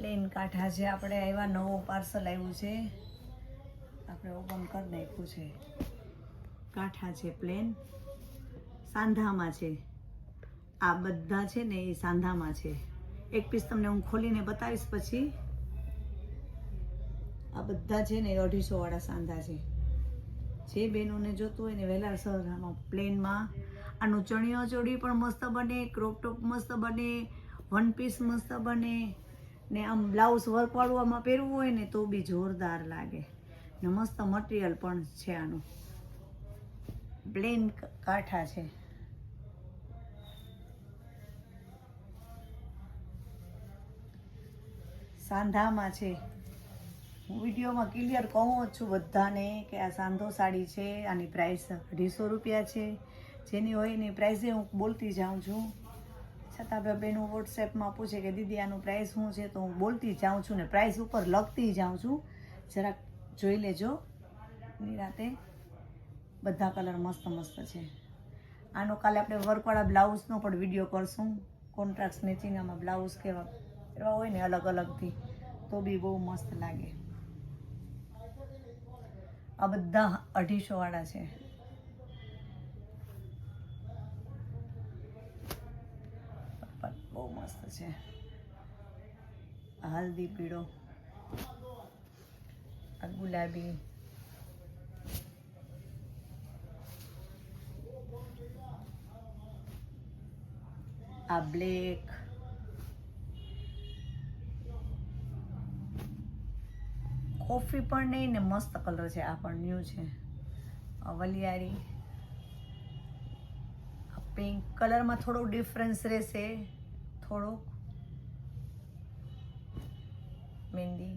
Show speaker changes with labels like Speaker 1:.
Speaker 1: Plane કાંઠા છે આપણે આવ્યા, નવો પાર્સલ આવ્યું છે, આપણે ઓપન કરી નાખ્યું છે. કાંઠા છે પ્લેન, સાંધામાં છે. આ બધા છે ને એ સાંધામાં છે. એક પીસ તમને હું ખોલીને બતાવીશ પછી. આ બધા છે ને 250 વાળા સાંધા છે. જે બહેનોને જોતું હોય ને વહેલા સરમાં પ્લેનમાં, આનું ચણિયો ચોળી પણ મસ્ત બને, ક્રોપ ટોપ મસ્ત બને, વન પીસ મસ્ત બને ને આમ બ્લાઉઝ વર્કવાળું આમાં પહેરવું હોય ને તો બી જોરદાર લાગે ને મસ્ત મટીરિયલ પણ છે આનું. પ્લેન કાંઠા છે. સાંધામાં છે. હું વિડીયોમાં ક્લિયર કહું જ છું બધાને કે આ સાંધો સાડી છે. આની પ્રાઇસ 250 રૂપિયા છે. જેની હોય એની પ્રાઇસે હું બોલતી જાઉં છું. છતાં બેનું વોટ્સએપમાં પૂછે કે દીદી આનું પ્રાઇસ શું છે, તો હું બોલતી જાઉં છું ને પ્રાઇસ ઉપર લખતી જાઉં છું. જરાક જોઈ લેજો નિરાતે. બધા કલર મસ્ત મસ્ત છે. આનો કાલે આપણે વર્કવાળા બ્લાઉઝનો પણ વિડીયો કરશું. કોન્ટ્રાસ્ટ મેચિંગ આમાં બ્લાઉઝ કેવા એવા હોય ને અલગ અલગથી, તો બી બહુ મસ્ત લાગે. આ બધા 250 વાળા છે. બહુ મસ્ત છે. આ હલ્દી પીળો, આ ગુલાબી, આ બ્લેક, કોફી પણ નહીં ને મસ્ત કલર છે. આ પણ ન્યૂ છે. આ વલિયારી, આ પિંક કલરમાં થોડું ડિફરન્સ રહેશે, થોડુંક મહેંદી,